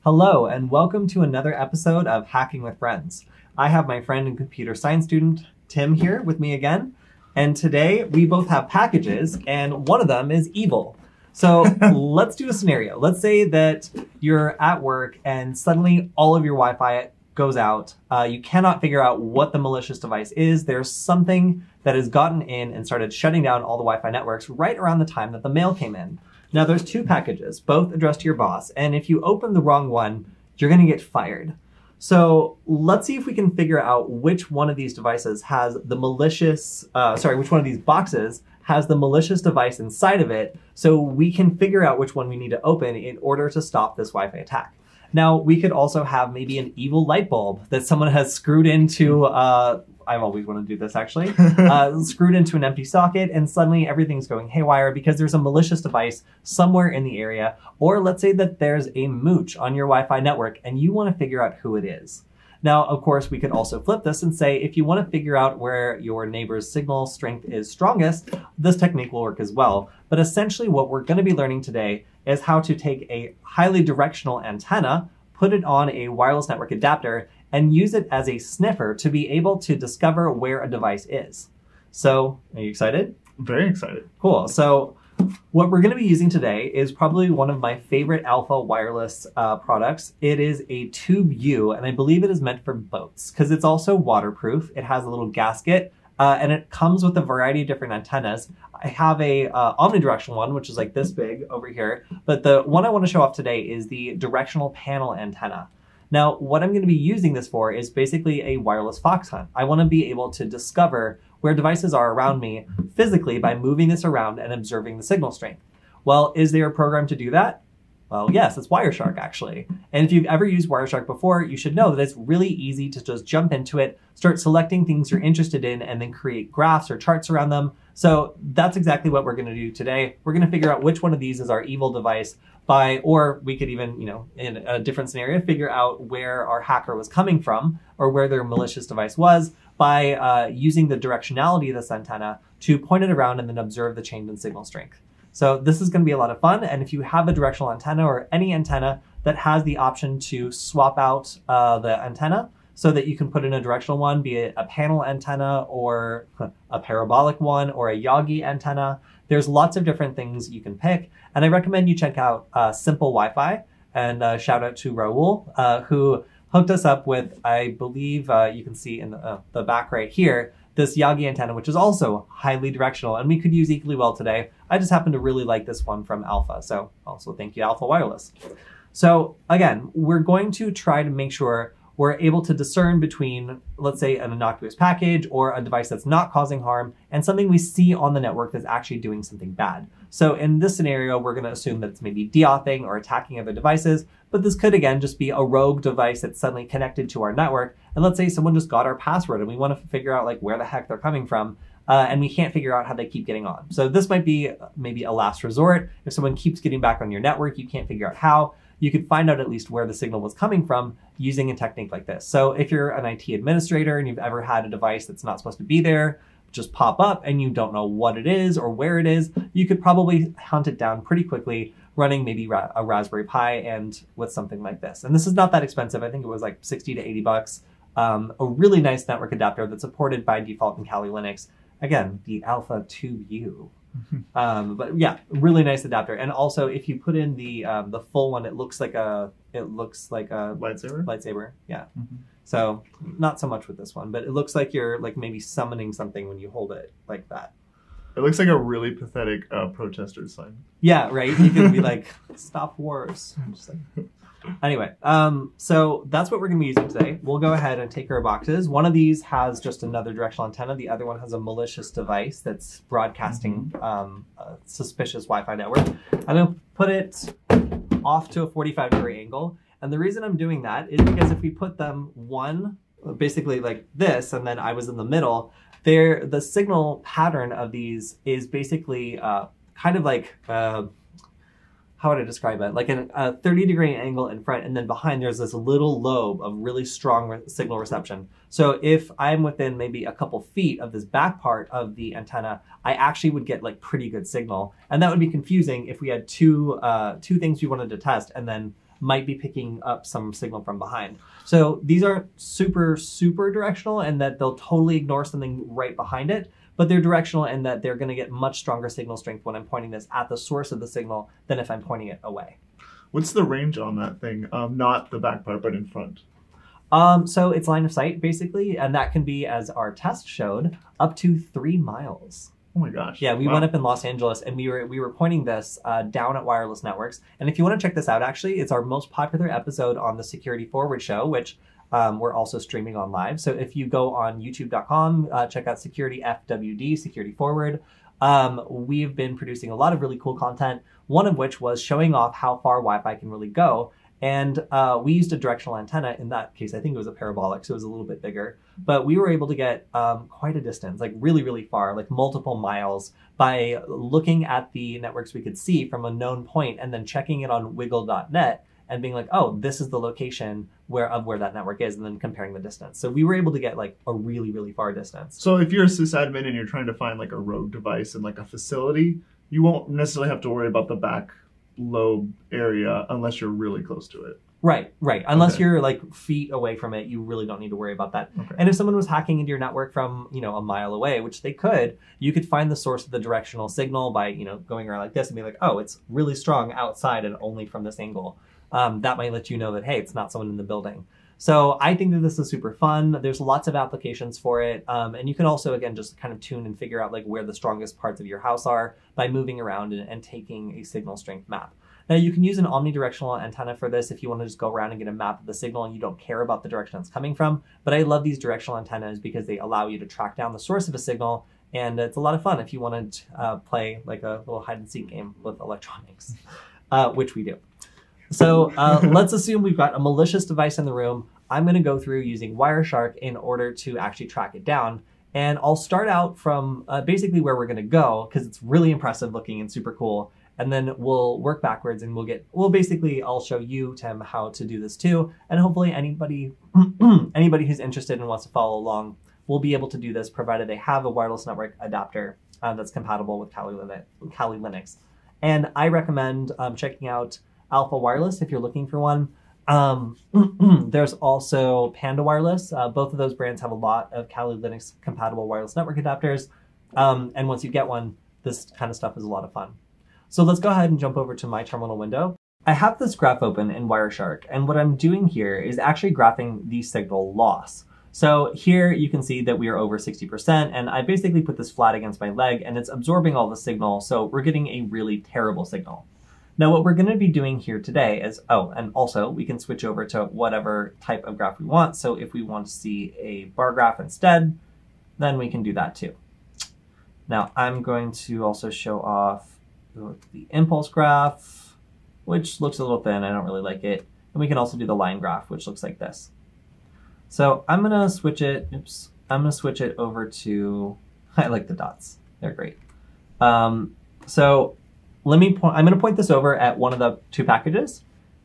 Hello, and welcome to another episode of Hacking with Friends. I have my friend and computer science student, Tim, here with me again. And today we both have packages, and one of them is evil. So let's do a scenario. Let's say that you're at work and suddenly all of your Wi-Fi goes out. You cannot figure out what the malicious device is. There's something that has gotten in and started shutting down all the Wi-Fi networks right around the time that the mail came in. Now there's two packages, both addressed to your boss, and if you open the wrong one, you're gonna get fired. So let's see if we can figure out which one of these devices has the malicious, which one of these boxes has the malicious device inside of it, so we can figure out which one we need to open in order to stop this Wi-Fi attack. Now, we could also have maybe an evil light bulb that someone has screwed into, I've always wanted to do this actually, screwed into an empty socket, and suddenly everything's going haywire because there's a malicious device somewhere in the area. Or let's say that there's a mooch on your Wi-Fi network and you want to figure out who it is. Now, of course, we could also flip this and say, if you want to figure out where your neighbor's signal strength is strongest, this technique will work as well. But essentially what we're going to be learning today is how to take a highly directional antenna, put it on a wireless network adapter, and use it as a sniffer to be able to discover where a device is. So, are you excited? Very excited. Cool. So, what we're going to be using today is probably one of my favorite Alpha wireless products. It is a Tube U, and I believe it is meant for boats because it's also waterproof. It has a little gasket, and it comes with a variety of different antennas. I have a omnidirectional one, which is like this big over here, but the one I want to show off today is the directional panel antenna. Now, what I'm going to be using this for is basically a wireless fox hunt. I want to be able to discover where devices are around me physically by moving this around and observing the signal strength. Well, is there a program to do that? Well, yes, it's Wireshark actually. And if you've ever used Wireshark before, you should know that it's really easy to just jump into it, start selecting things you're interested in, and then create graphs or charts around them. So that's exactly what we're going to do today. We're going to figure out which one of these is our evil device or we could even, in a different scenario, figure out where our hacker was coming from or where their malicious device was by using the directionality of this antenna to point it around and then observe the change in signal strength. So this is going to be a lot of fun. And if you have a directional antenna or any antenna that has the option to swap out the antenna so that you can put in a directional one, be it a panel antenna or a parabolic one or a Yagi antenna, there's lots of different things you can pick. And I recommend you check out Simple Wi-Fi, and shout out to Raul, who hooked us up with, I believe you can see in the back right here, this Yagi antenna, which is also highly directional, and we could use equally well today. I just happen to really like this one from Alpha, so also thank you, Alpha Wireless. So again, we're going to try to make sure we're able to discern between, let's say, an innocuous package or a device that's not causing harm and something we see on the network that's actually doing something bad. So in this scenario, we're going to assume that it's maybe deauthing or attacking other devices, but this could, again, just be a rogue device that's suddenly connected to our network. And let's say someone just got our password and we want to figure out like where the heck they're coming from, and we can't figure out how they keep getting on. So this might be maybe a last resort. If someone keeps getting back on your network, you can't figure out how. You could find out at least where the signal was coming from using a technique like this. So if you're an IT administrator and you've ever had a device that's not supposed to be there just pop up and you don't know what it is or where it is, you could probably hunt it down pretty quickly running maybe a Raspberry Pi and with something like this. And this is not that expensive. I think it was like 60 to 80 bucks. A really nice network adapter that's supported by default in Kali Linux. Again, the Alpha Tube U. But yeah, really nice adapter. And also, if you put in the full one, it looks like a lightsaber. Yeah. Mm-hmm. So not so much with this one, but it looks like you're like maybe summoning something when you hold it like that. It looks like a really pathetic protester sign. Yeah, right. You can be like, "Stop wars." Just like... Anyway, so that's what we're going to be using today. We'll go ahead and take our boxes. One of these has just another directional antenna. The other one has a malicious device that's broadcasting a suspicious Wi-Fi network. I'm going to put it off to a 45-degree angle. And the reason I'm doing that is because if we put them one, basically like this, and then I was in the middle, the signal pattern of these is basically kind of like... how would I describe it? Like a 30-degree angle in front, and then behind there's this little lobe of really strong signal reception. So if I'm within maybe a couple feet of this back part of the antenna, I actually would get like pretty good signal. And that would be confusing if we had two things we wanted to test, and then might be picking up some signal from behind. So these aren't super directional and that they'll totally ignore something right behind it, but they're directional in that they're going to get much stronger signal strength when I'm pointing this at the source of the signal than if I'm pointing it away. What's the range on that thing? Not the back part, but in front. So it's line of sight basically, and that can be, as our test showed, up to 3 miles. Oh my gosh. Yeah, we went up in Los Angeles and we were pointing this down at Wireless Networks. And if you want to check this out, actually, it's our most popular episode on the SecurityFWD show, which we're also streaming on live. So if you go on youtube.com, check out SecurityFWD, SecurityFWD. We've been producing a lot of really cool content, one of which was showing off how far Wi-Fi can really go. And we used a directional antenna. In that case, I think it was a parabolic, so it was a little bit bigger. But we were able to get quite a distance, like really far, like multiple miles, by looking at the networks we could see from a known point and then checking it on wiggle.net and being like, oh, this is the location where that network is, and then comparing the distance. So we were able to get like a really far distance. So if you're a sysadmin and you're trying to find like a rogue device in like a facility, you won't necessarily have to worry about the back lobe area unless you're really close to it. Right. Unless you're like feet away from it, you really don't need to worry about that. Okay. And if someone was hacking into your network from, a mile away, which they could, you could find the source of the directional signal by, going around like this and be like, oh, it's really strong outside and only from this angle. That might let you know that, hey, it's not someone in the building. So I think that this is super fun. There's lots of applications for it. And you can also, again, just kind of tune and figure out like where the strongest parts of your house are by moving around and taking a signal strength map. Now you can use an omnidirectional antenna for this if you want to just go around and get a map of the signal and you don't care about the direction it's coming from. But I love these directional antennas because they allow you to track down the source of a signal. And it's a lot of fun if you want to play like a little hide and seek game with electronics, which we do. So let's assume we've got a malicious device in the room. I'm going to go through using Wireshark in order to actually track it down. And I'll start out from basically where we're going to go because it's really impressive looking and super cool. And then we'll work backwards and I'll show you, Tim, how to do this too. And hopefully anybody who's interested and wants to follow along will be able to do this provided they have a wireless network adapter that's compatible with Kali Linux. And I recommend checking out Alpha Wireless if you're looking for one. There's also Panda Wireless. Both of those brands have a lot of Kali Linux compatible wireless network adapters. And once you get one, this kind of stuff is a lot of fun. So let's go ahead and jump over to my terminal window. I have this graph open in Wireshark, and what I'm doing here is actually graphing the signal loss. So here you can see that we are over 60%, and I basically put this flat against my leg, and it's absorbing all the signal, so we're getting a really terrible signal. Now what we're going to be doing here today is, and also we can switch over to whatever type of graph we want. So if we want to see a bar graph instead, then we can do that too. Now I'm going to also show off the impulse graph, which looks a little thin. I don't really like it. And we can also do the line graph, which looks like this. So I'm going to switch it. I'm going to switch it over to, I like the dots. They're great. So I'm going to point this over at one of the two packages,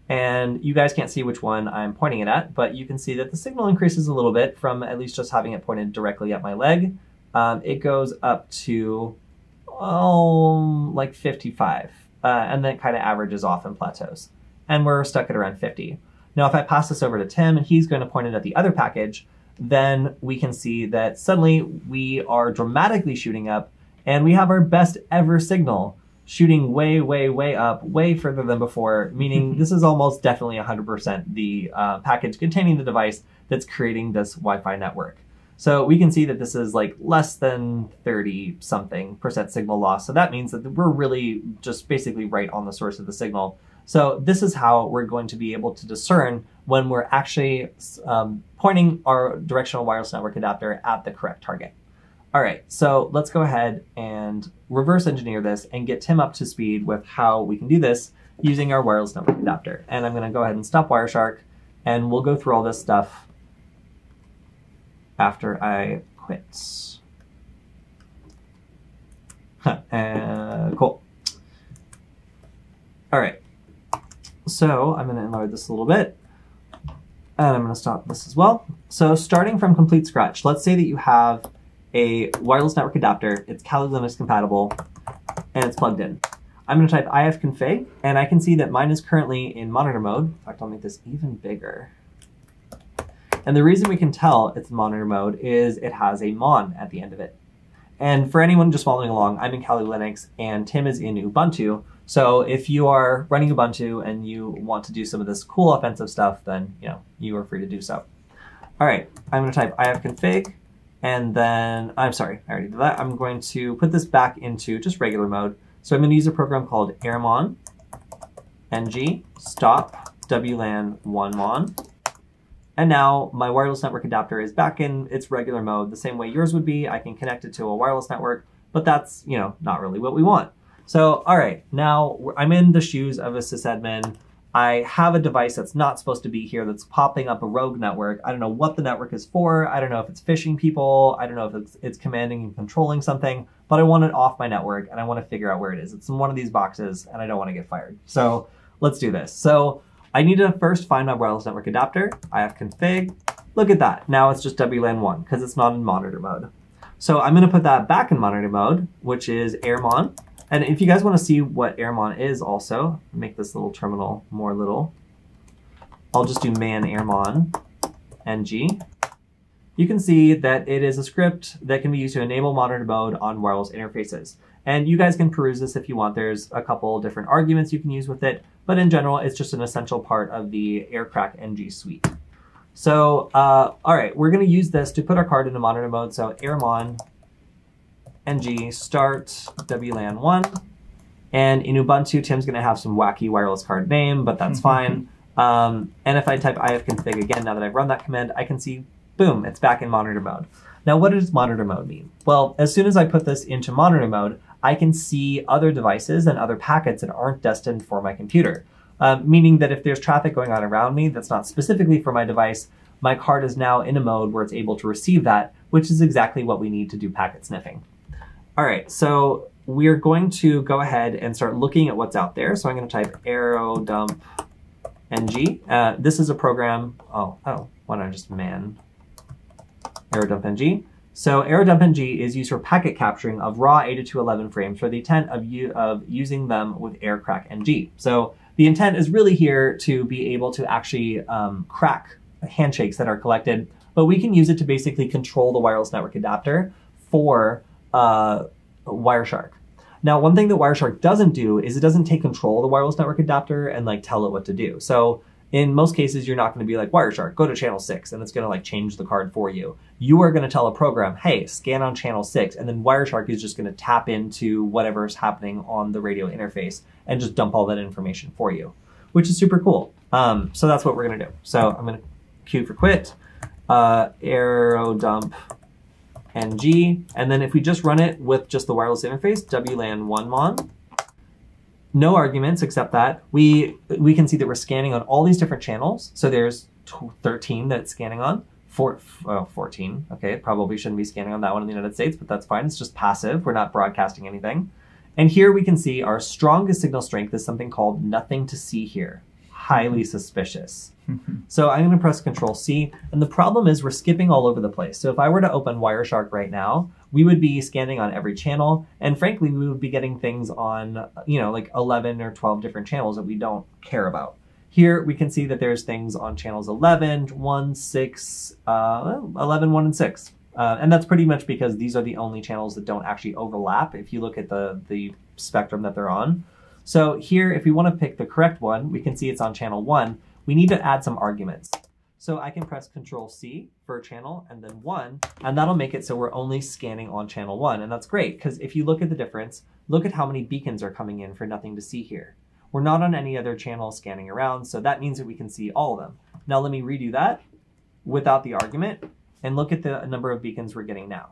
and you guys can't see which one I'm pointing it at, but you can see that the signal increases a little bit from at least just having it pointed directly at my leg. It goes up to, like 55, and then it kind of averages off and plateaus. And we're stuck at around 50. Now, if I pass this over to Tim and he's going to point it at the other package, then we can see that suddenly we are dramatically shooting up, and we have our best ever signal, shooting way up, way further than before, meaning this is almost definitely 100% the package containing the device that's creating this Wi-Fi network. So we can see that this is like less than 30-something% signal loss. So that means that we're really just basically right on the source of the signal. So this is how we're going to be able to discern when we're actually pointing our directional wireless network adapter at the correct target. All right, so let's go ahead and reverse engineer this and get Tim up to speed with how we can do this using our wireless network adapter. And I'm going to go ahead and stop Wireshark, and we'll go through all this stuff after I quit. Cool. All right, so I'm going to enlarge this a little bit, and I'm going to stop this as well. So starting from complete scratch, let's say that you have a wireless network adapter, it's Kali Linux compatible, and it's plugged in. I'm going to type ifconfig, and I can see that mine is currently in monitor mode. In fact, I'll make this even bigger. And the reason we can tell it's monitor mode is it has a mon at the end of it. And for anyone just following along, I'm in Kali Linux and Tim is in Ubuntu. So if you are running Ubuntu and you want to do some of this cool offensive stuff, then you are free to do so. All right, I'm going to type ifconfig, and then, I'm sorry, I already did that. I'm going to put this back into just regular mode. So I'm going to use a program called airmon ng stop WLAN 1mon. And now my wireless network adapter is back in its regular mode, the same way yours would be. I can connect it to a wireless network, but that's, not really what we want. So, all right, now I'm in the shoes of a sysadmin. I have a device that's not supposed to be here that's popping up a rogue network. I don't know what the network is for. I don't know if it's phishing people. I don't know if it's commanding and controlling something, but I want it off my network and I want to figure out where it is. It's in one of these boxes and I don't want to get fired. So let's do this. So I need to first find my wireless network adapter, ifconfig. Look at that. Now it's just WLAN 1 because it's not in monitor mode. So I'm going to put that back in monitor mode, which is airmon. And if you guys want to see what airmon is also, make this little terminal more little. I'll just do man airmon ng. You can see that it is a script that can be used to enable monitor mode on wireless interfaces. And you guys can peruse this if you want. There's a couple different arguments you can use with it, but in general, it's just an essential part of the aircrack ng suite. So, all right, we're going to use this to put our card into monitor mode. So airmon ng start WLAN 1. And in Ubuntu, Tim's going to have some wacky wireless card name, but that's fine. And if I type ifconfig again, now that I've run that command, I can see, boom, it's back in monitor mode. Now, what does monitor mode mean? Well, as soon as I put this into monitor mode, I can see other devices and other packets that aren't destined for my computer. Meaning that if there's traffic going on around me that's not specifically for my device, my card is now in a mode where it's able to receive that, which is exactly what we need to do packet sniffing. All right, so we're going to go ahead and start looking at what's out there. So I'm going to type aerodump ng. This is a program, why don't I just man aerodump ng. So aerodump ng is used for packet capturing of raw 802.11 frames for the intent of using them with aircrack ng. So the intent is really here to be able to actually crack handshakes that are collected, but we can use it to basically control the wireless network adapter for Wireshark. Now, one thing that Wireshark doesn't do is it doesn't take control of the wireless network adapter and tell it what to do. So in most cases, you're not going to be like, Wireshark, go to channel 6, and it's going to change the card for you. You are going to tell a program, hey, scan on channel 6, and then Wireshark is just going to tap into whatever's happening on the radio interface and just dump all that information for you, which is super cool. So that's what we're going to do. So I'm going to queue for quit, aerodump ng, and then if we just run it with just the wireless interface, WLAN 1mon, no arguments except that we can see that we're scanning on all these different channels. So there's 13 that it's scanning on. 14. Okay, probably shouldn't be scanning on that one in the United States, but that's fine. It's just passive. We're not broadcasting anything. And here we can see our strongest signal strength is something called nothing to see here. Highly suspicious. So I'm going to press Control C, and the problem is we're skipping all over the place. So if I were to open Wireshark right now, we would be scanning on every channel, and frankly, we would be getting things on, 11 or 12 different channels that we don't care about. Here we can see that there's things on channels 11, 1, 6, 11, 1, and 6. And that's pretty much because these are the only channels that don't actually overlap if you look at the spectrum that they're on. So here, if we want to pick the correct one, we can see it's on channel 1. We need to add some arguments. So I can press Control C for a channel and then 1, and that'll make it so we're only scanning on channel 1. And that's great, because if you look at the difference, look at how many beacons are coming in for nothing to see here. We're not on any other channel scanning around, so that means that we can see all of them. Now let me redo that without the argument, and look at the number of beacons we're getting now.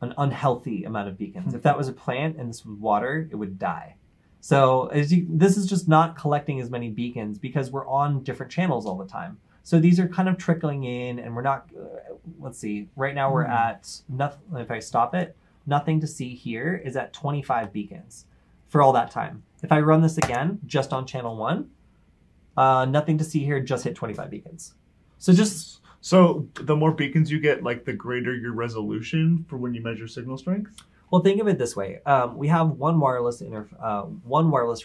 An unhealthy amount of beacons. If that was a plant and this was water, it would die. So this is just not collecting as many beacons because we're on different channels all the time. So these are kind of trickling in, and we're not, let's see, right now we're at, nothing. If I stop it, nothing to see here is at 25 beacons for all that time. If I run this again, just on channel 1, nothing to see here, just hit 25 beacons. So the more beacons you get, the greater your resolution for when you measure signal strength? Well, think of it this way. We have one wireless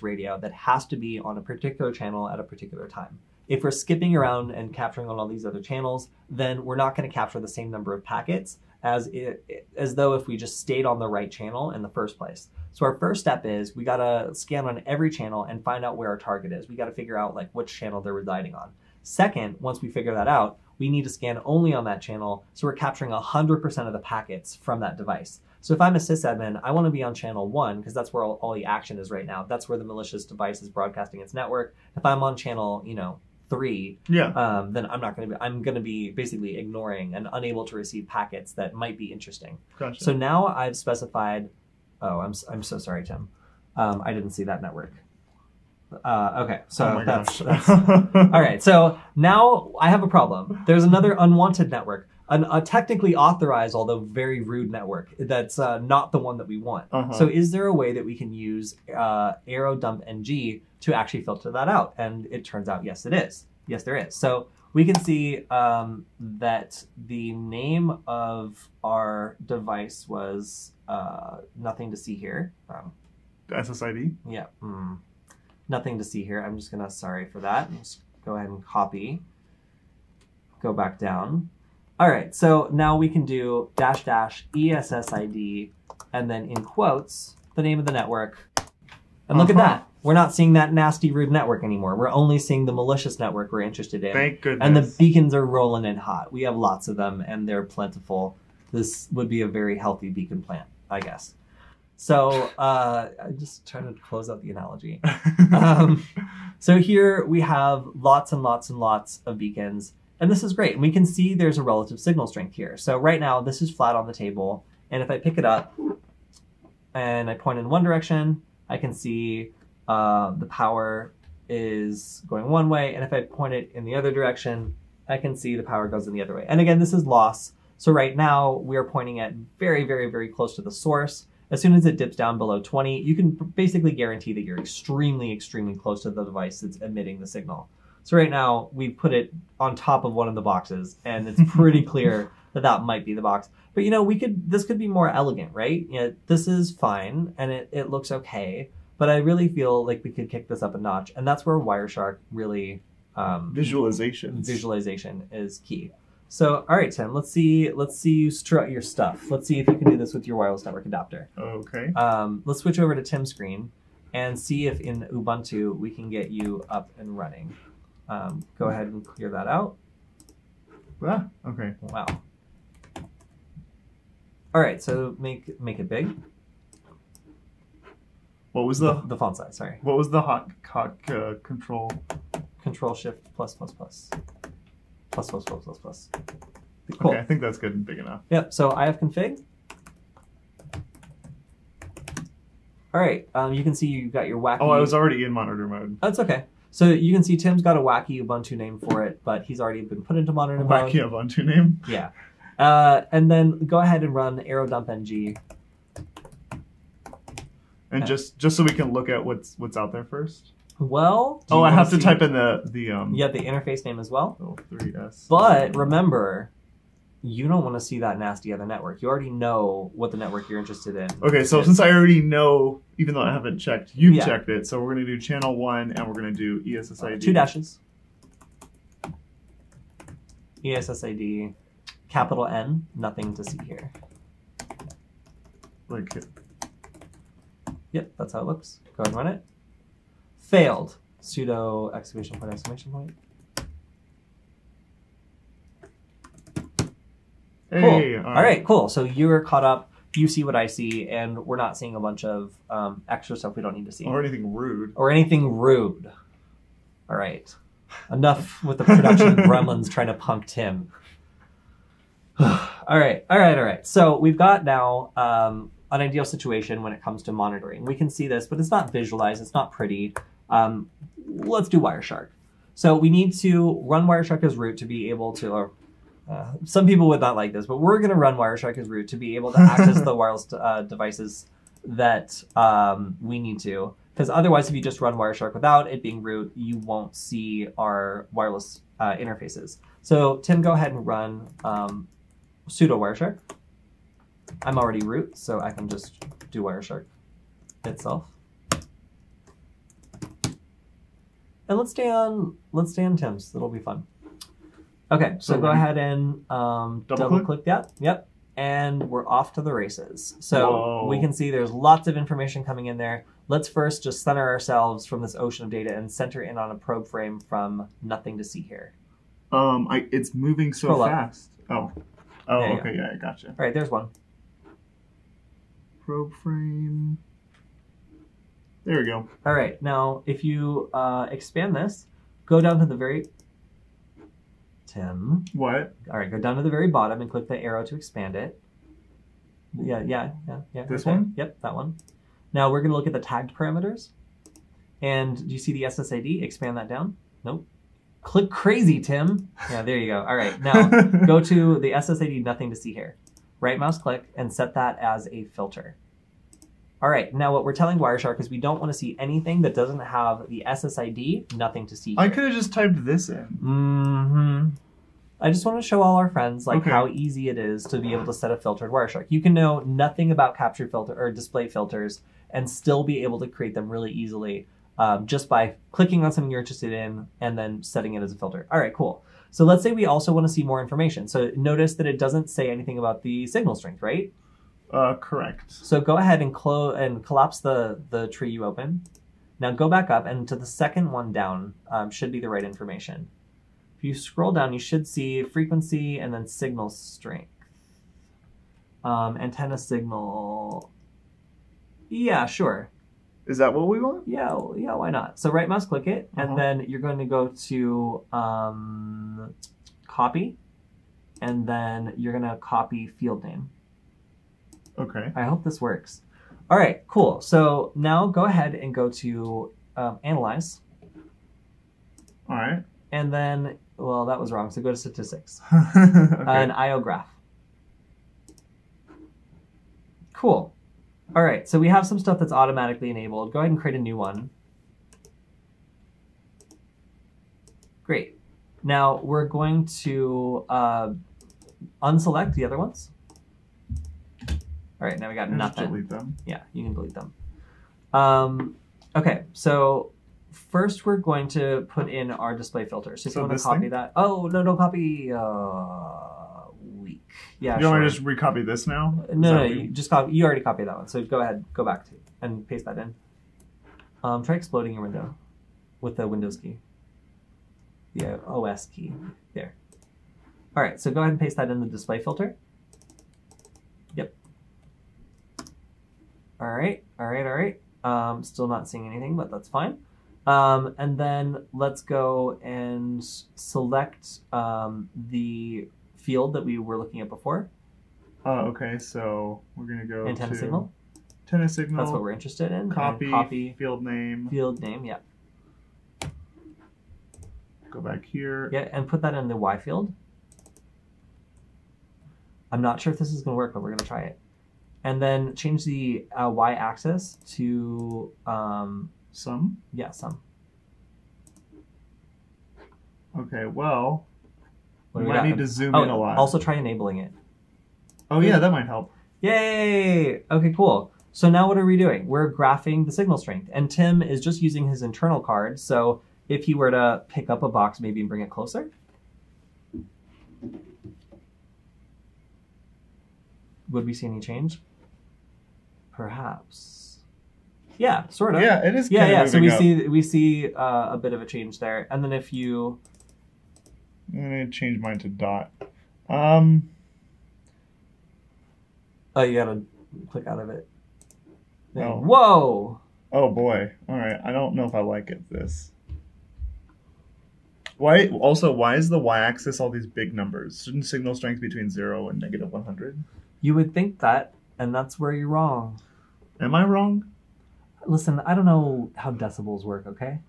radio that has to be on a particular channel at a particular time. If we're skipping around and capturing on all these other channels, then we're not going to capture the same number of packets as though if we just stayed on the right channel in the first place. So our first step is we got to scan on every channel and find out where our target is. We got to figure out like which channel they're residing on. Second, once we figure that out, we need to scan only on that channel, so we're capturing 100% of the packets from that device. So if I'm a sysadmin, I want to be on channel 1 because that's where all the action is right now. That's where the malicious device is broadcasting its network. If I'm on channel, 3, then I'm going to be basically ignoring and unable to receive packets that might be interesting. Gotcha. So now I've specified. Oh, I'm so sorry, Tim. I didn't see that network. Okay, so that's all right. So now I have a problem. There's another unwanted network, a technically authorized, although very rude network that's not the one that we want. So is there a way that we can use arrow dump ng to actually filter that out? And it turns out, yes, it is. Yes, there is. So we can see that the name of our device was nothing to see here. SSID? Yeah. Nothing to see here. I'm just gonna, sorry for that. Just go ahead and copy, go back down. All right, so now we can do --ESSID and then in quotes, the name of the network. And look at that. We're not seeing that nasty, rude network anymore. We're only seeing the malicious network we're interested in. Thank goodness. And the beacons are rolling in hot. We have lots of them and they're plentiful. This would be a very healthy beacon plant, I guess. So I'm just trying to close out the analogy. So here we have lots and lots and lots of beacons, and this is great. And we can see there's a relative signal strength here. So right now this is flat on the table, and if I pick it up and I point in one direction, I can see the power is going one way, and if I point it in the other direction, I can see the power goes in the other way. And again, this is loss. So right now we are pointing at very, very, very close to the source. As soon as it dips down below 20, you can basically guarantee that you're extremely, extremely close to the device that's emitting the signal. So right now, we've put it on top of one of the boxes, and it's pretty clear that that might be the box. But this could be more elegant, right? This is fine, and it looks okay, but I really feel like we could kick this up a notch, and that's where Wireshark really... visualization is key. So, all right, Tim, let's see you strut your stuff. Let's see if you can do this with your wireless network adapter. Okay. Let's switch over to Tim's screen and see if in Ubuntu we can get you up and running. Go ahead and clear that out. Ah, okay. Wow. All right, so make it big. What was the font size? Sorry. What was the hot control? Control Shift plus. Cool. Okay, I think that's good and big enough. Yep, so ifconfig. All right, you can see you've got your wacky... Oh, I was already in monitor mode. That's okay. So you can see Tim's got a wacky Ubuntu name for it, but he's already been put into monitor mode. Wacky Ubuntu name? Yeah. And then go ahead and run arrow dump ng. And just so we can look at what's out there first? Well... I have to type in the interface name as well. 3S. But remember, you don't want to see that nasty other network. You already know what the network you're interested in. Okay, so since I already know, even though I haven't checked, you've checked it. So we're going to do channel 1 and we're going to do ESSID. 2 dashes. ESSID, capital N, nothing to see here. Like it. Yep, that's how it looks. Go ahead and run it. Failed. Sudo ! Hey, cool. All right, cool. So you're caught up. You see what I see, and we're not seeing a bunch of extra stuff we don't need to see. Or anything rude. All right. Enough with the production gremlins trying to punk Tim. All right. So we've got now an ideal situation when it comes to monitoring. We can see this, but it's not visualized. It's not pretty. Let's do Wireshark. So we need to run Wireshark as root to be able to, some people would not like this, but we're going to run Wireshark as root to be able to access the wireless devices that we need to. Because otherwise, if you just run Wireshark without it being root, you won't see our wireless interfaces. So Tim, go ahead and run sudo Wireshark. I'm already root, so I can just do Wireshark itself. And let's stay on Tim's. That'll be fun. Okay, so go ahead and double click that. Yep. And we're off to the races. So we can see there's lots of information coming in there. Let's first just center ourselves from this ocean of data and center in on a probe frame from nothing to see here. It's moving so fast. Oh, okay, yeah, I gotcha. All right, there's one. Probe frame. There we go. All right, now if you expand this, go down to the very... Tim. What? All right, go down to the very bottom and click the arrow to expand it. Yeah. This one? Yep, that one. Now we're going to look at the tagged parameters. And do you see the SSID? Expand that down. Nope. Click crazy, Tim. Yeah, there you go. All right, now go to the SSID, nothing to see here. Right mouse click and set that as a filter. All right, now what we're telling Wireshark is we don't want to see anything that doesn't have the SSID, nothing to see here. I could have just typed this in. Mm-hmm. I just want to show all our friends how easy it is to be able to set a filtered Wireshark. You can know nothing about capture filter or display filters and still be able to create them really easily just by clicking on something you're interested in and then setting it as a filter. All right, cool. So let's say we also want to see more information. So notice that it doesn't say anything about the signal strength, right? Correct. So go ahead and collapse the tree you open. Now go back up and to the second one down should be the right information. If you scroll down, you should see frequency and then signal strength. Antenna signal. Yeah, sure. Is that what we want? Yeah, why not? So right mouse click it, and then you're going to go to copy, and then you're going to copy field name. Okay. I hope this works. All right, cool. So now go ahead and go to analyze. All right. And then, well, that was wrong. So go to statistics. Okay. An IO graph. Cool. All right, so we have some stuff that's automatically enabled. Go ahead and create a new one. Great. Now we're going to unselect the other ones. All right, now we got nothing. Just delete them. Yeah, you can delete them. Okay, so first we're going to put in our display filter. So if you want to copy that. Oh, no, don't copy. Weak. Yeah, you want me to just recopy this now? No, you just copy. You already copied that one. So go ahead, go back to and paste that in. Try exploding your window with the Windows key. The OS key. There. All right, so go ahead and paste that in the display filter. Yep. All right. Still not seeing anything, but that's fine. And then let's go and select the field that we were looking at before. Okay, so we're going to go Antenna signal. Antenna signal. That's what we're interested in. Copy field name. Field name, yeah. Go back here. Yeah, and put that in the Y field. I'm not sure if this is going to work, but we're going to try it. And then change the Y axis to sum? Yeah, sum. Okay, well, we might need to zoom in a lot. Also try enabling it. Oh yeah, that might help. Yay! Okay, cool. So now what are we doing? We're graphing the signal strength. And Tim is just using his internal card. So if he were to pick up a box maybe and bring it closer. Would we see any change? Perhaps. Yeah, sort of. Yeah, it is. Yeah. So we see a bit of a change there, and then if you, I'm gonna change mine to dot. Oh, you gotta click out of it. Oh. Whoa. Oh boy. All right. I don't know if I like it. This. Why? Also, why is the y-axis all these big numbers? Shouldn't signal strength between 0 and -100? You would think that, and that's where you're wrong. Am I wrong? Listen, I don't know how decibels work, okay?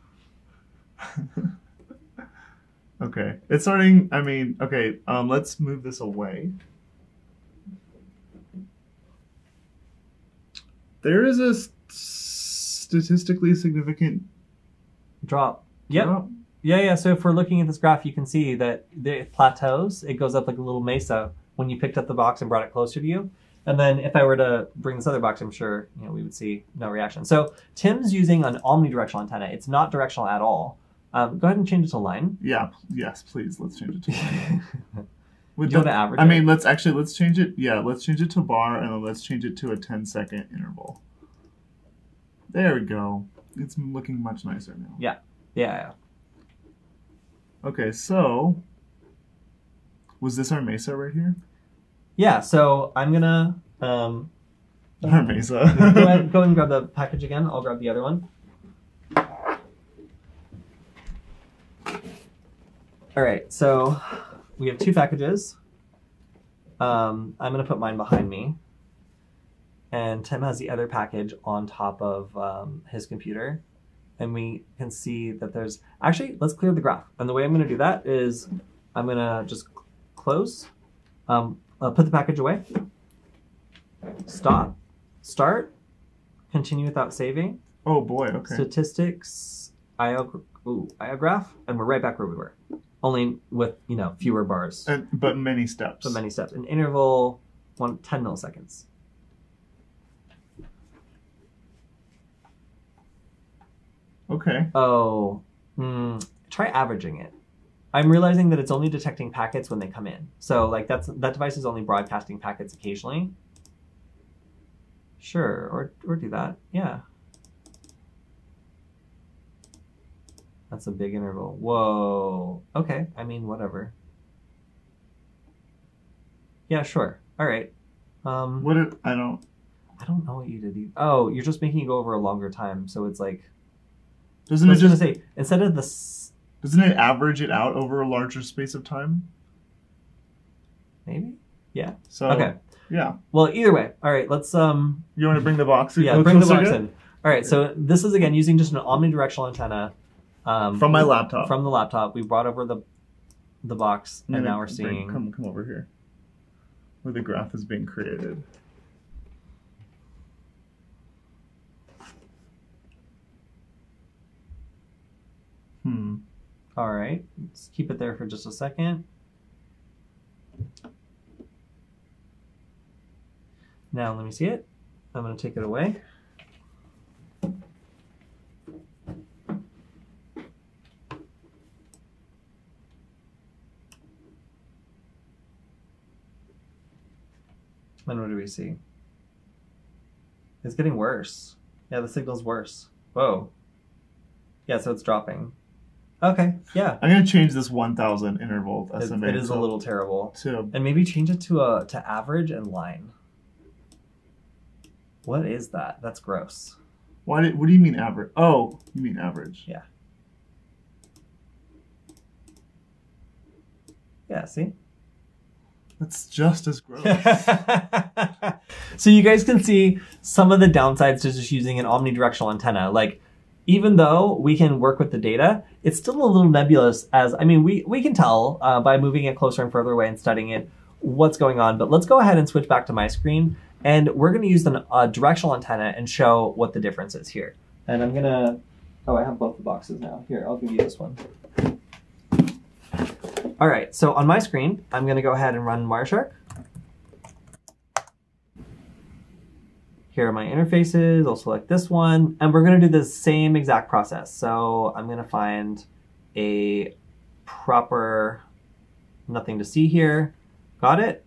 Okay. It's starting, I mean, okay, let's move this away. There is a statistically significant drop. Yep. Drop. Yeah. So if we're looking at this graph, you can see that it plateaus. It goes up like a little mesa when you picked up the box and brought it closer to you. And then if I were to bring this other box, I'm sure we would see no reaction. So Tim's using an omnidirectional antenna. It's not directional at all. Go ahead and change it to line. Yeah, yes, please. Let's change it to line. Do you want to average I mean, let's change it. Yeah, let's change it to bar, and then let's change it to a 10-second interval. There we go. It's looking much nicer now. Yeah. Yeah. Okay, so was this our mesa right here? Yeah, so I'm gonna our mesa. go ahead and grab the package again. I'll grab the other one. All right, so we have two packages. I'm gonna put mine behind me, and Tim has the other package on top of his computer, and we can see that there's actually. Let's clear the graph, and the way I'm gonna do that is I'm gonna just close, put the package away, stop, start, continue without saving. Oh boy, okay. Statistics, IO graph, and we're right back where we were. Only with, fewer bars. But many steps. But many steps. An interval, 10 milliseconds. Okay. Oh, try averaging it. I'm realizing that it's only detecting packets when they come in. So that device is only broadcasting packets occasionally. Sure, or do that, yeah. That's a big interval. Whoa. Okay. I mean, whatever. Yeah, sure. All right. I don't know what you did. Oh, you're just making it go over a longer time. So it's like. Doesn't it just say instead of the? Doesn't it average it out over a larger space of time? Maybe. Yeah. So. Okay. Yeah. Well, either way. All right. Let's. You want to bring the box? Yeah. Bring the box in. All right. So this is again using just an omnidirectional antenna. From my laptop. From the laptop, we brought over the box, and now we're seeing. Come over here, where the graph is being created. All right, let's keep it there for just a second. Now let me see it. I'm going to take it away. And what do we see? It's getting worse. Yeah, the signal's worse. Whoa. Yeah, so it's dropping. Okay, yeah. I'm going to change this 1000 interval estimate. It is a little terrible. And maybe change it to average and line. What is that? That's gross. What do you mean average? Oh, you mean average. Yeah. Yeah, see? That's just as gross. So you guys can see some of the downsides to just using an omnidirectional antenna. Like, even though we can work with the data, it's still a little nebulous we can tell by moving it closer and further away and studying it what's going on. But let's go ahead and switch back to my screen, and we're going to use a directional antenna and show what the difference is here. And I'm going to, I have both the boxes now. Here, I'll give you this one. All right, so on my screen, I'm going to go ahead and run Wireshark. Here are my interfaces. I'll select this one, and we're going to do the same exact process. So I'm going to find a proper nothing to see here. Got it?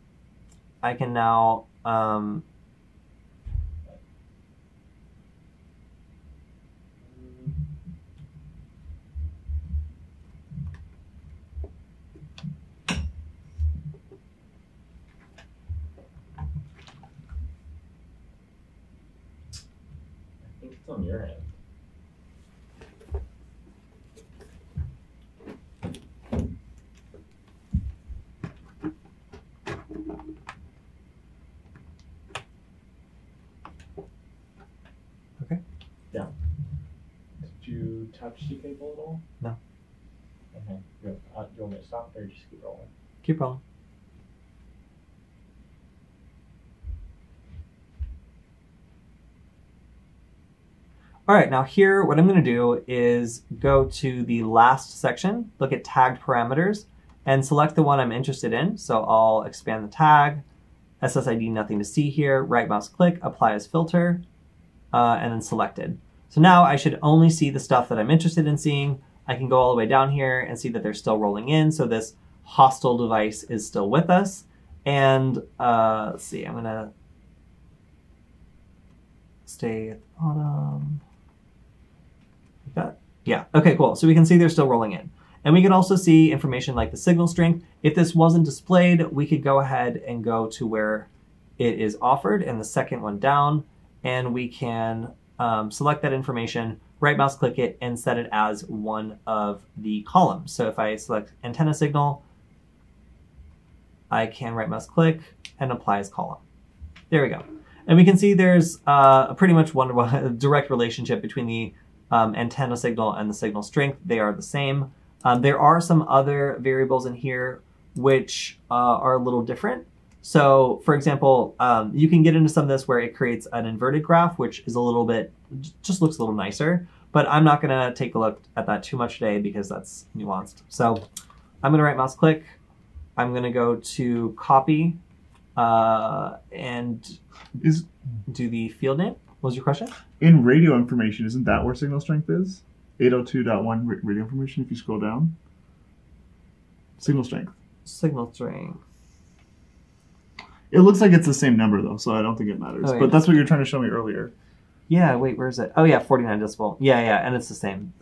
I can now on your end. Okay. Yeah. Did you touch the cable at all? No. Okay. Do you want me to stop or just keep rolling? Keep rolling. All right, now here, what I'm going to do is go to the last section, look at tagged parameters, and select the one I'm interested in. So I'll expand the tag, SSID, nothing to see here. Right mouse click, apply as filter, and then selected. So now I should only see the stuff that I'm interested in seeing. I can go all the way down here and see that they're still rolling in. So this hostile device is still with us. And let's see, I'm gonna stay at the bottom. Like that. Yeah, okay, cool. So we can see they're still rolling in. And we can also see information like the signal strength. If this wasn't displayed, we could go ahead and go to where it is offered and the second one down, and we can select that information, right mouse click it, and set it as one of the columns. So if I select antenna signal, I can right mouse click and apply as column. There we go. And we can see there's a pretty much one direct relationship between the antenna signal and the signal strength. They are the same. There are some other variables in here which are a little different. So for example, you can get into some of this where it creates an inverted graph, which is a little bit, just looks a little nicer, but I'm not gonna take a look at that too much today because that's nuanced. So I'm gonna right mouse click. I'm gonna go to copy and do the field name. What was your question? In radio information, isn't that where signal strength is? 802.1 radio information, if you scroll down. Signal strength. Signal strength. It looks like it's the same number though, so I don't think it matters. Oh, yeah. But that's what you were trying to show me earlier. Yeah, wait, where is it? Oh yeah, 49 decibel. Yeah, and it's the same.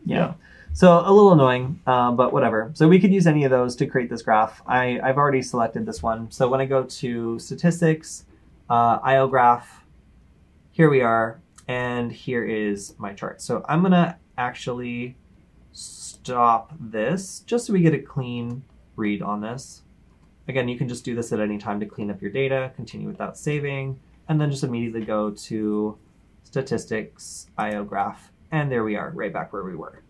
Yeah. So a little annoying, but whatever. So we could use any of those to create this graph. I've already selected this one. So when I go to statistics, IO graph, here we are, and here is my chart. So I'm gonna actually stop this just so we get a clean read on this. Again, you can just do this at any time to clean up your data, continue without saving, and then just immediately go to statistics, IO graph, and there we are, right back where we were.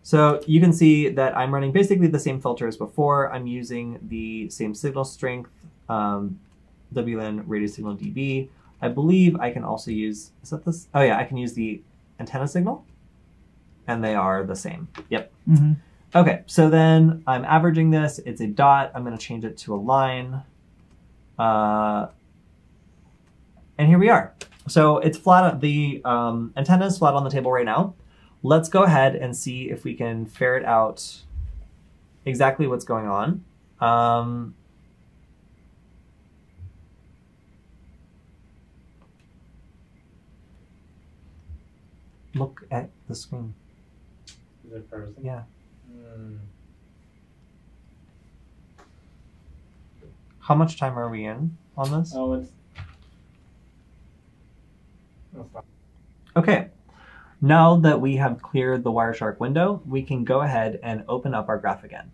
So you can see that I'm running basically the same filter as before. I'm using the same signal strength, WLAN radio signal dB. I believe I can also use, is that this? Oh yeah, I can use the antenna signal, and they are the same. Yep. Mm-hmm. Okay, so then I'm averaging this. It's a dot. I'm going to change it to a line. And here we are. So it's flat. The antenna is flat on the table right now. Let's go ahead and see if we can ferret out exactly what's going on. Look at the screen. Is it frozen? Yeah. How much time are we in on this? Oh, it's... Okay. Now that we have cleared the Wireshark window, we can go ahead and open up our graph again.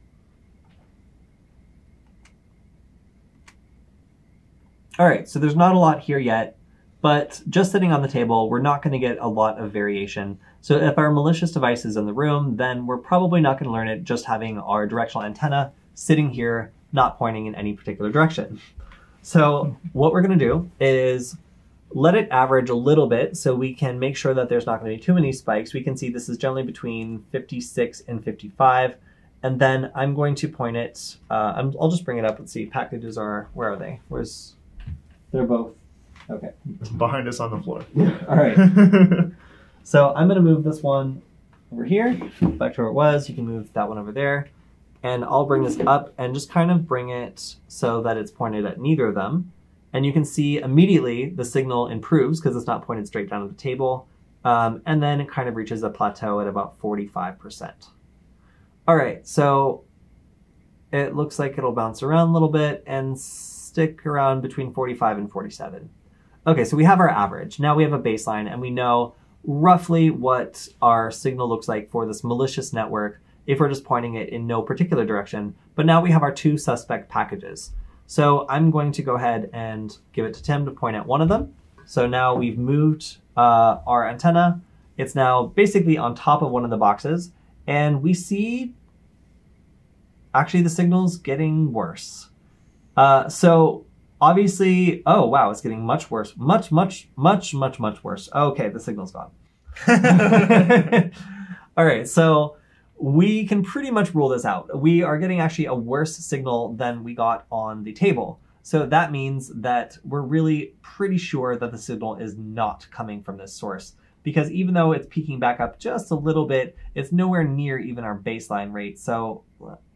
All right, so there's not a lot here yet, but just sitting on the table, we're not going to get a lot of variation. So if our malicious device is in the room, then we're probably not going to learn it just having our directional antenna sitting here, not pointing in any particular direction. So what we're going to do is let it average a little bit so we can make sure that there's not going to be too many spikes. We can see this is generally between 56 and 55. And then I'm going to point it, I'll just bring it up and see. Packages are, where are they? They're both, okay. Behind us on the floor. All right. So I'm going to move this one over here, back to where it was. You can move that one over there. And I'll bring this up and just kind of bring it so that it's pointed at neither of them. And you can see immediately the signal improves because it's not pointed straight down at the table. And then it kind of reaches a plateau at about 45%. All right, so it looks like it'll bounce around a little bit and stick around between 45 and 47. Okay, so we have our average. Now we have a baseline and we know roughly what our signal looks like for this malicious network if we're just pointing it in no particular direction. But now we have our two suspect packages. So I'm going to go ahead and give it to Tim to point at one of them. So now we've moved our antenna. It's now basically on top of one of the boxes. And we see actually the signal's getting worse. So obviously, oh wow, it's getting much worse. Much worse. Okay, the signal's gone. All right, so we can pretty much rule this out. We are getting actually a worse signal than we got on the table. So that means that we're really pretty sure that the signal is not coming from this source, because even though it's peaking back up just a little bit, it's nowhere near even our baseline rate. So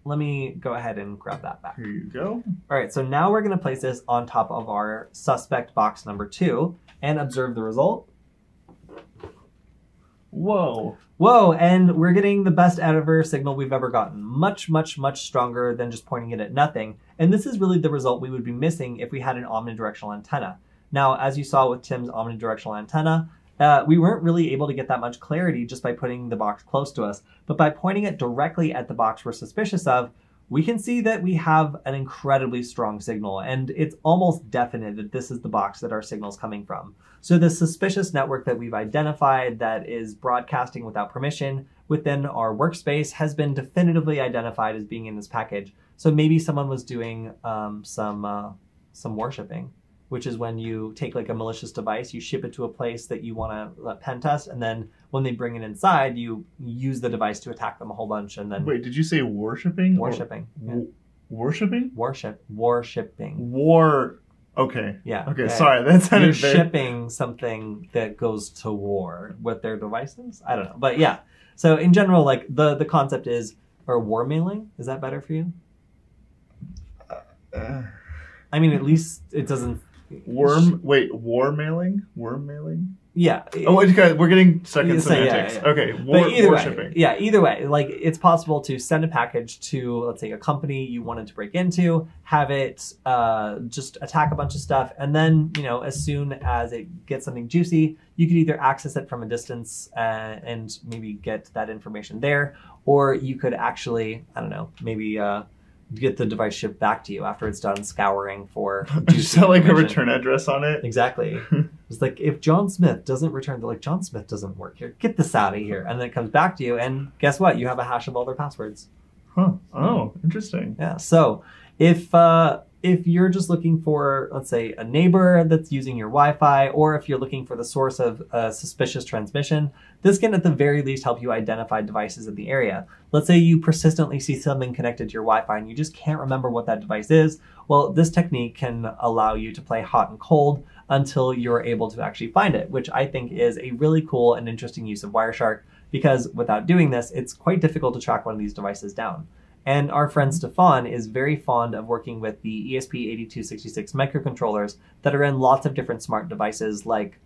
let me go ahead and grab that back. Here you go. All right, so now we're going to place this on top of our suspect box number 2 and observe the result. Whoa. Whoa, and we're getting the best ever signal we've ever gotten. Much, much, much stronger than just pointing it at nothing. And this is really the result we would be missing if we had an omnidirectional antenna. Now, as you saw with Tim's omnidirectional antenna, we weren't really able to get that much clarity just by putting the box close to us. But by pointing it directly at the box we're suspicious of, we can see that we have an incredibly strong signal, and it's almost definite that this is the box that our signal is coming from. So the suspicious network that we've identified that is broadcasting without permission within our workspace has been definitively identified as being in this package. So maybe someone was doing some worshipping, which is when you take like a malicious device, you ship it to a place that you want to pen test, and then when they bring it inside, you use the device to attack them a whole bunch, and then... Wait, did you say worshipping? Worshipping. Yeah. Worshipping? Worshipping. Okay. Yeah. Okay, sorry, that sounded You're very... shipping something that goes to war with their devices? I don't know. But yeah. So in general, like the concept is, or war mailing, is that better for you? I mean, at least it doesn't... War mailing? Worm mailing? Yeah. Oh, we're getting stuck in semantics. Yeah. Okay, worshipping. Yeah, either way, like it's possible to send a package to, let's say, a company you wanted to break into, have it just attack a bunch of stuff, and then, you know, as soon as it gets something juicy, you could either access it from a distance and maybe get that information there, or you could actually, I don't know, maybe get the device shipped back to you after it's done scouring for just have like a return address on it. Exactly. It's like, if John Smith doesn't return, they're like, John Smith doesn't work here, get this out of here, and then it comes back to you, and guess what, you have a hash of all their passwords. Huh. Oh, interesting. Yeah. So if you're just looking for, let's say, a neighbor that's using your Wi-Fi, or if you're looking for the source of a suspicious transmission, this can at the very least help you identify devices in the area. Let's say you persistently see something connected to your Wi-Fi and you just can't remember what that device is. Well, this technique can allow you to play hot and cold until you're able to actually find it, which I think is a really cool and interesting use of Wireshark, because without doing this, it's quite difficult to track one of these devices down. And our friend Stefan is very fond of working with the ESP8266 microcontrollers that are in lots of different smart devices, like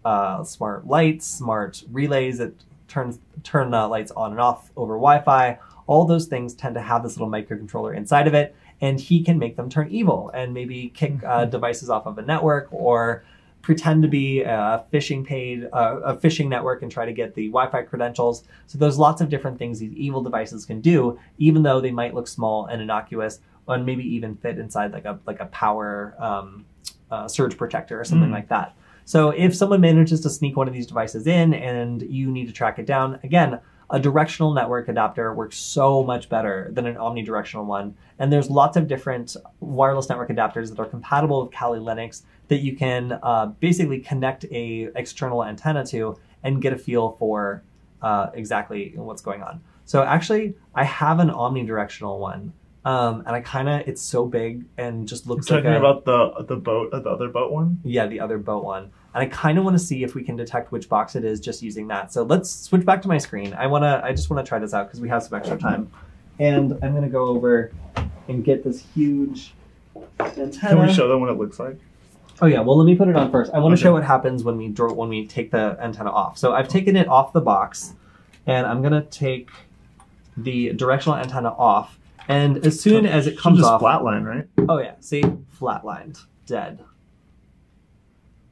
smart lights, smart relays that turn lights on and off over Wi-Fi. All those things tend to have this little microcontroller inside of it, and he can make them turn evil and maybe kick devices off of a network, or pretend to be a phishing network and try to get the Wi-Fi credentials. So there's lots of different things these evil devices can do, even though they might look small and innocuous, and maybe even fit inside like a power surge protector or something like that. So if someone manages to sneak one of these devices in and you need to track it down, again, a directional network adapter works so much better than an omnidirectional one. And there's lots of different wireless network adapters that are compatible with Kali Linux that you can basically connect a external antenna to and get a feel for exactly what's going on. So actually, I have an omnidirectional one. And it's so big and just looks like Talking about the other boat one? Yeah, the other boat one. And I kind of want to see if we can detect which box it is just using that. So let's switch back to my screen. I just want to try this out because we have some extra time. And I'm going to go over and get this huge antenna. Can we show them what it looks like? Oh yeah, well let me put it on first. I want to show what happens when we take the antenna off. So I've taken it off the box, and I'm going to take the directional antenna off. And as soon as it comes off, flatline, right? Oh yeah, see, flatlined, dead.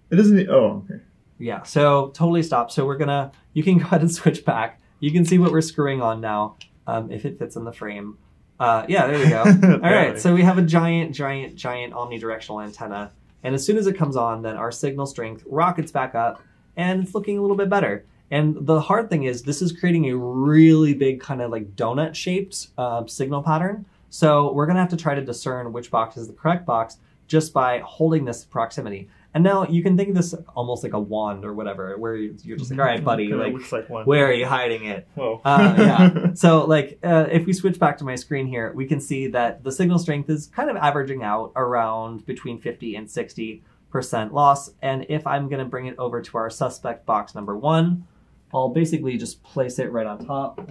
It doesn't. Oh, okay. Yeah, so totally stopped. So you can go ahead and switch back. You can see what we're screwing on now, if it fits in the frame. Yeah, there we go. All right, so we have a giant omnidirectional antenna, and as soon as it comes on, then our signal strength rockets back up, and it's looking a little bit better. And the hard thing is this is creating a really big kind of like donut-shaped signal pattern. So we're going to have to try to discern which box is the correct box just by holding this proximity. And now you can think of this almost like a wand or whatever, where you're just like, all right, buddy, like, looks like one. where are you hiding it? Whoa. Yeah. So like, if we switch back to my screen here, we can see that the signal strength is kind of averaging out around between 50 and 60% loss. And if I'm going to bring it over to our suspect box number 1, I'll basically just place it right on top.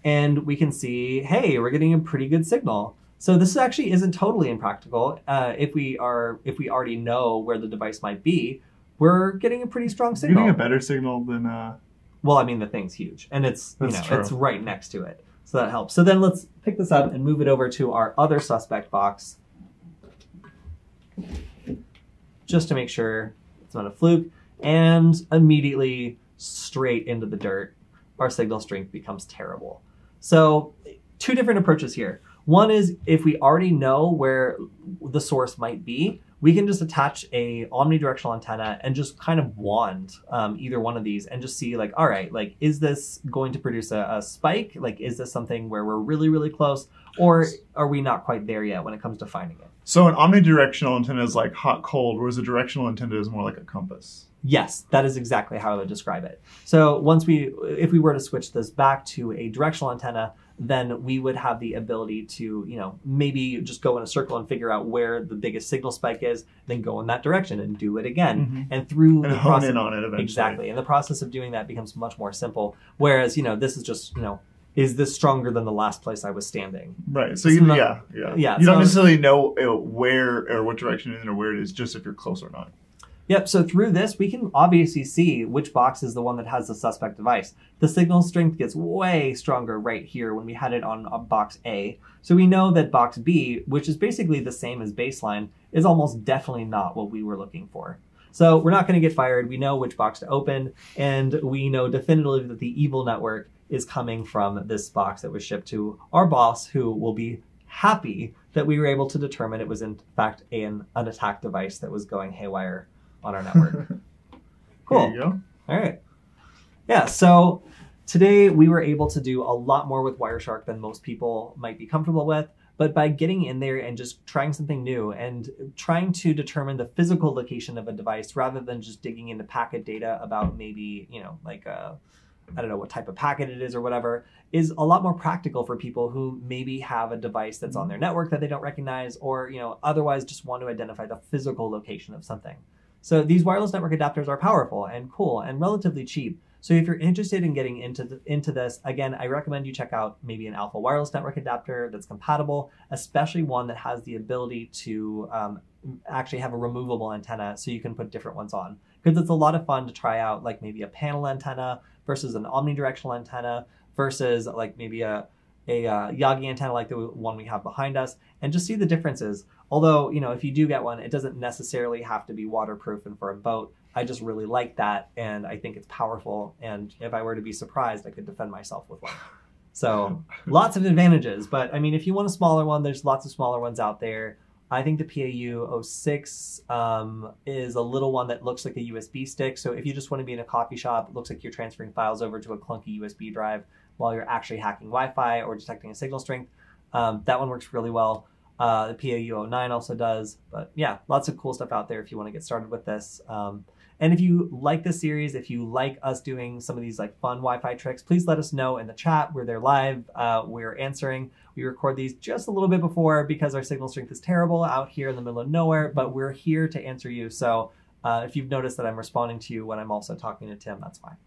And we can see, hey, we're getting a pretty good signal. So this actually isn't totally impractical. If we already know where the device might be, we're getting a pretty strong signal. You're getting a better signal than. Well, I mean, the thing's huge, and it's That's true. it's right next to it, so that helps. So then let's pick this up and move it over to our other suspect box, just to make sure it's not a fluke. And immediately straight into the dirt, our signal strength becomes terrible. So 2 different approaches here. One is if we already know where the source might be, we can just attach a omnidirectional antenna and just kind of wand either one of these and just see like, all right, like, is this going to produce a spike? Like, is this something where we're really, really close, or are we not quite there yet when it comes to finding it? So an omnidirectional antenna is like hot, cold, whereas a directional antenna is more like a compass. Yes, that is exactly how I would describe it. So if we were to switch this back to a directional antenna, then we would have the ability to, maybe just go in a circle and figure out where the biggest signal spike is, then go in that direction and do it again. Mm-hmm. And through and the hone process, in on it eventually. Exactly. And the process of doing that becomes much more simple. Whereas, this is just, is this stronger than the last place I was standing? Right. So It's you, not- yeah. yeah, You don't so- necessarily know where or what direction it is or where it is, just if you're close or not. Yep, so through this, we can obviously see which box is the one that has the suspect device. The signal strength gets way stronger right here when we had it on box A. So we know that box B, which is basically the same as baseline, is almost definitely not what we were looking for. So we're not going to get fired. We know which box to open, and we know definitively that the evil network is coming from this box that was shipped to our boss, who will be happy that we were able to determine it was in fact an attack device that was going haywire on our network. Cool. There you go. All right. Yeah, so today we were able to do a lot more with Wireshark than most people might be comfortable with, but by getting in there and just trying something new and trying to determine the physical location of a device rather than just digging into packet data about maybe, I don't know what type of packet it is or whatever, is a lot more practical for people who maybe have a device that's on their network that they don't recognize, or, otherwise just want to identify the physical location of something. So these wireless network adapters are powerful and cool and relatively cheap. So if you're interested in getting into this, again, I recommend you check out maybe an Alpha wireless network adapter that's compatible, especially one that has the ability to actually have a removable antenna so you can put different ones on. Because it's a lot of fun to try out, like maybe a panel antenna versus an omnidirectional antenna versus like maybe a Yagi antenna like the one we have behind us, and just see the differences. Although, if you do get one, it doesn't necessarily have to be waterproof and for a boat. I just really like that, and I think it's powerful, and if I were to be surprised, I could defend myself with one. So lots of advantages, but I mean, if you want a smaller one, there's lots of smaller ones out there. I think the PAU 06 is a little one that looks like a USB stick. So if you just want to be in a coffee shop, it looks like you're transferring files over to a clunky USB drive while you're actually hacking Wi-Fi or detecting a signal strength. That one works really well. The PAU 09 also does. But yeah, lots of cool stuff out there if you want to get started with this. And if you like this series, if you like us doing some of these like fun Wi-Fi tricks, please let us know in the chat. We're there live. We're answering. We record these just a little bit before because our signal strength is terrible out here in the middle of nowhere, but we're here to answer you. So if you've noticed that I'm responding to you when I'm also talking to Tim, that's fine.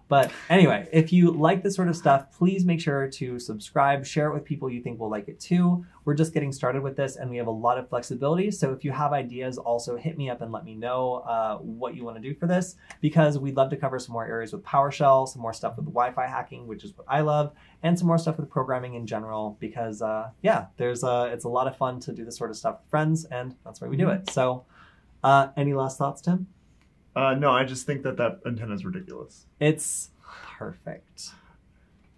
But anyway, if you like this sort of stuff, please make sure to subscribe, share it with people you think will like it too. We're just getting started with this and we have a lot of flexibility. So if you have ideas, also hit me up and let me know what you want to do for this, because we'd love to cover some more areas with PowerShell, some more stuff with Wi-Fi hacking, which is what I love, and some more stuff with programming in general, because yeah, it's a lot of fun to do this sort of stuff with friends, and that's why we do it. So any last thoughts, Tim? No, I just think that antenna is ridiculous. It's perfect.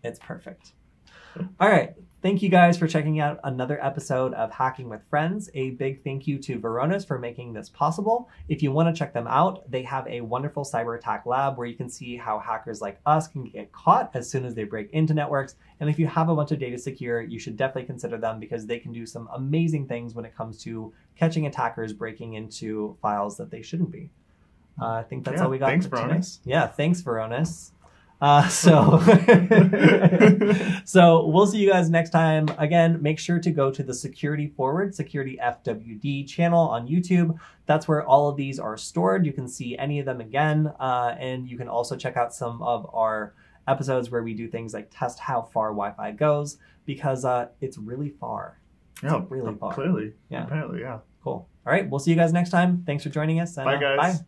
It's perfect. All right. Thank you guys for checking out another episode of Hacking with Friends. A big thank you to Varonis for making this possible. If you want to check them out, they have a wonderful cyber attack lab where you can see how hackers like us can get caught as soon as they break into networks. And if you have a bunch of data secure, you should definitely consider them because they can do some amazing things when it comes to catching attackers breaking into files that they shouldn't be. I think that's all we got. Thanks, for today. Varonis. Yeah, thanks, Varonis. So we'll see you guys next time. Again, make sure to go to the SecurityFWD channel on YouTube. That's where all of these are stored. You can see any of them again. And you can also check out some of our episodes where we do things like test how far Wi-Fi goes because it's really far. Yeah, really far. Clearly. Yeah. Apparently, yeah. Cool. All right. We'll see you guys next time. Thanks for joining us. And, Bye, guys. Bye.